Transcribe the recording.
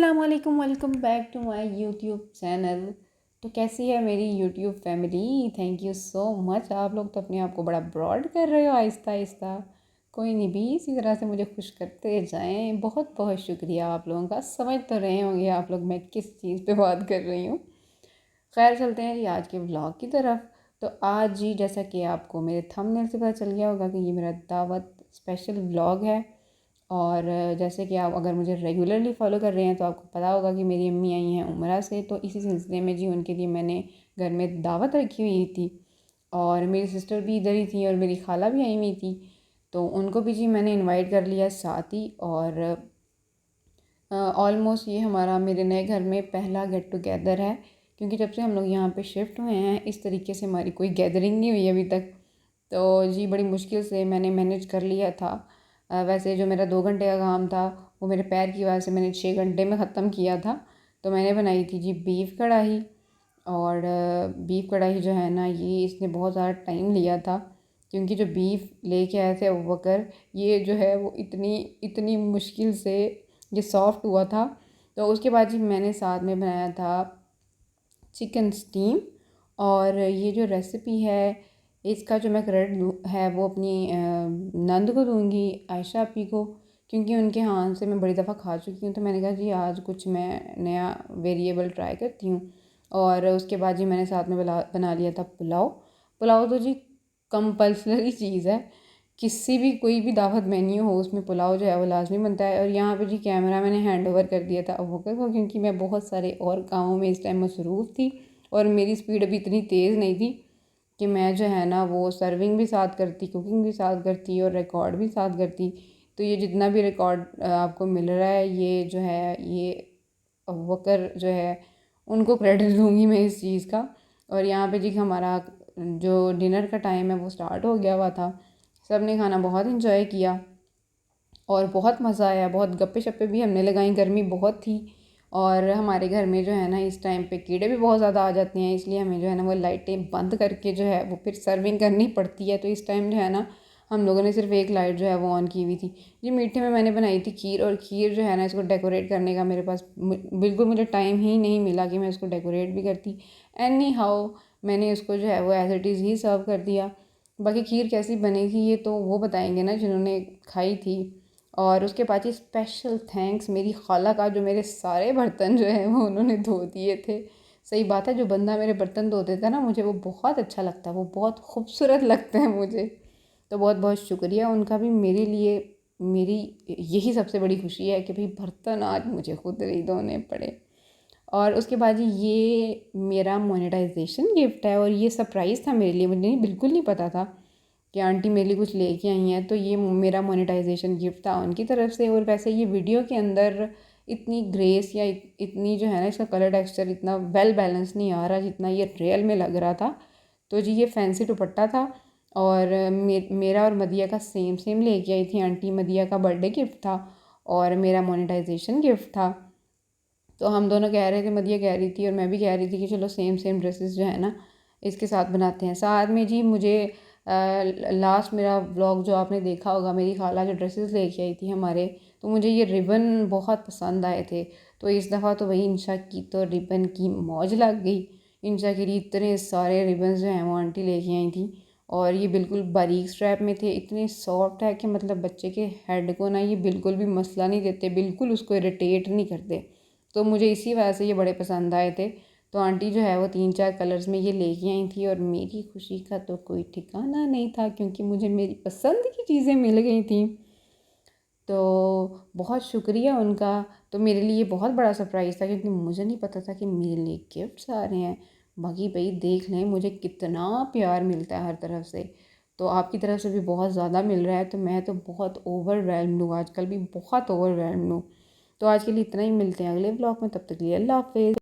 अस्सलामुअलैकुम, welcome back to my YouTube channel. तो कैसी है मेरी YouTube family? Thank you so much. आप लोग तो अपने आप को बड़ा ब्रॉड कर रहे हो आहिस्ता आहिस्ता। कोई नहीं भी, इसी तरह से मुझे खुश करते जाएं। बहुत बहुत शुक्रिया आप लोगों का। समझ तो रहे होंगे आप लोग मैं किस चीज़ पे बात कर रही हूँ। खैर, चलते हैं जी आज के व्लॉग की तरफ। तो आज जी, जैसा कि आपको मेरे थंबनेल से पता चल गया होगा कि ये मेरा दावत स्पेशल व्लॉग है। और जैसे कि आप अगर मुझे रेगुलरली फॉलो कर रहे हैं तो आपको पता होगा कि मेरी अम्मी आई हैं उम्रा से, तो इसी सिलसिले में जी उनके लिए मैंने घर में दावत रखी हुई थी। और मेरी सिस्टर भी इधर ही थी और मेरी खाला भी आई हुई थी, तो उनको भी जी मैंने इनवाइट कर लिया साथ ही। और ऑलमोस्ट ये हमारा मेरे नए घर में पहला गेट टुगेदर है, क्योंकि जब से हम लोग यहाँ पे शिफ्ट हुए हैं इस तरीके से हमारी कोई गैदरिंग नहीं हुई अभी तक। तो जी बड़ी मुश्किल से मैंने मैनेज कर लिया था। वैसे जो मेरा 2 घंटे का काम था वो मेरे पैर की वजह से मैंने 6 घंटे में ख़त्म किया था। तो मैंने बनाई थी जी बीफ कढ़ाई। और बीफ कढ़ाई जो है ना, ये इसने बहुत ज़्यादा टाइम लिया था, क्योंकि जो बीफ लेके आए थे अबू बकर, ये जो है वो इतनी इतनी मुश्किल से ये सॉफ्ट हुआ था। तो उसके बाद जी मैंने साथ में बनाया था चिकन स्टीम। और ये जो रेसिपी है इसका जो मैं क्रेडिट है वो अपनी नंद को दूंगी, आयशा आपी को, क्योंकि उनके हाथ से मैं बड़ी दफ़ा खा चुकी हूँ। तो मैंने कहा जी आज कुछ मैं नया वेरिएबल ट्राई करती हूँ। और उसके बाद जी मैंने साथ में बना लिया था पुलाव। पुलाव तो जी कंपल्सरी चीज़ है, किसी भी कोई भी दावत मेन्यू हो उसमें पुलाव जो है वो लाजमी बनता है। और यहाँ पे जी कैमरा मैंने हैंड ओवर कर दिया था अबू बकर को, क्योंकि मैं बहुत सारे और कामों में इस टाइम मसरूफ़ थी और मेरी स्पीड अभी इतनी तेज़ नहीं थी कि मैं जो है ना वो सर्विंग भी साथ करती, कुकिंग भी साथ करती और रिकॉर्ड भी साथ करती। तो ये जितना भी रिकॉर्ड आपको मिल रहा है ये जो है ये अबू बकर जो है उनको क्रेडिट दूंगी मैं इस चीज़ का। और यहाँ पे जी हमारा जो डिनर का टाइम है वो स्टार्ट हो गया हुआ था। सब ने खाना बहुत इन्जॉय किया और बहुत मज़ा आया, बहुत गप्पे शप्पे भी हमने लगाई, गर्मी बहुत थी। और हमारे घर में जो है ना इस टाइम पे कीड़े भी बहुत ज़्यादा आ जाते हैं, इसलिए हमें जो है ना वो लाइटें बंद करके जो है वो फिर सर्विंग करनी पड़ती है। तो इस टाइम जो है ना हम लोगों ने सिर्फ एक लाइट जो है वो ऑन की हुई थी। जी मीठे में मैंने बनाई थी खीर, और खीर जो है ना इसको डेकोरेट करने का मेरे पास बिल्कुल मुझे टाइम ही नहीं मिला कि मैं इसको डेकोरेट भी करती। एनी हाउ मैंने इसको जो है वो एज इट इज़ ही सर्व कर दिया। बाकी खीर कैसी बनी थी ये तो वो बताएंगे ना जिन्होंने खाई थी। और उसके बाद ही स्पेशल थैंक्स मेरी खाला का, जो मेरे सारे बर्तन जो है वो उन्होंने धो दिए थे। सही बात है, जो बंदा मेरे बर्तन धो देता है ना मुझे वो बहुत अच्छा लगता है, वो बहुत खूबसूरत लगते हैं मुझे। तो बहुत बहुत शुक्रिया उनका भी मेरे लिए। मेरी यही सबसे बड़ी खुशी है कि भाई बर्तन आज मुझे खुद नहीं धोने पड़े। और उसके बाद ये मेरा मोनेटाइजेशन गिफ्ट है, और ये सरप्राइज़ था मेरे लिए, मुझे बिल्कुल नहीं पता था कि आंटी मेरे लिए कुछ लेके आई हैं। तो ये मेरा मोनेटाइजेशन गिफ्ट था उनकी तरफ से। और वैसे ये वीडियो के अंदर इतनी ग्रेस या इतनी जो है ना इसका कलर टेक्सचर इतना वेल बैलेंस नहीं आ रहा जितना ये रियल में लग रहा था। तो जी ये फैंसी दुपट्टा था, और मेरा और मदिया का सेम सेम लेके आई थी आंटी। मदिया का बर्थडे गिफ्ट था और मेरा मोनेटाइजेशन गिफ्ट था। तो हम दोनों कह रहे थे, मदिया कह रही थी और मैं भी कह रही थी कि चलो सेम सेम ड्रेसेस जो है ना इसके साथ बनाते हैं। साथ में जी मुझे लास्ट मेरा व्लॉग जो आपने देखा होगा, मेरी खाला जो ड्रेसेस लेके आई थी हमारे, तो मुझे ये रिबन बहुत पसंद आए थे। तो इस दफ़ा तो वही इंशा की तो रिबन की मौज लग गई। इंशा के लिए इतने सारे रिबन्स जो हैं वो आंटी लेके आई थी, और ये बिल्कुल बारीक स्ट्रैप में थे, इतने सॉफ्ट है कि मतलब बच्चे के हेड को ना ये बिल्कुल भी मसला नहीं देते, बिल्कुल उसको इरिटेट नहीं करते। तो मुझे इसी वजह से ये बड़े पसंद आए थे। तो आंटी जो है वो 3-4 कलर्स में ये लेके आई थी, और मेरी खुशी का तो कोई ठिकाना नहीं था, क्योंकि मुझे मेरी पसंद की चीज़ें मिल गई थी। तो बहुत शुक्रिया उनका। तो मेरे लिए बहुत बड़ा सरप्राइज़ था, क्योंकि मुझे नहीं पता था कि मेरे लिए गिफ्ट्स आ रहे हैं। बाकी भाई देख लें मुझे कितना प्यार मिलता है हर तरफ से। तो आपकी तरफ से भी बहुत ज़्यादा मिल रहा है, तो मैं तो बहुत ओवरवेल्म्ड हूँ, आजकल भी बहुत ओवरवेल्म्ड हूँ। तो आज के लिए इतना ही, मिलते हैं अगले ब्लॉग में, तब तक के लिए अल्लाह हाफ़िज़।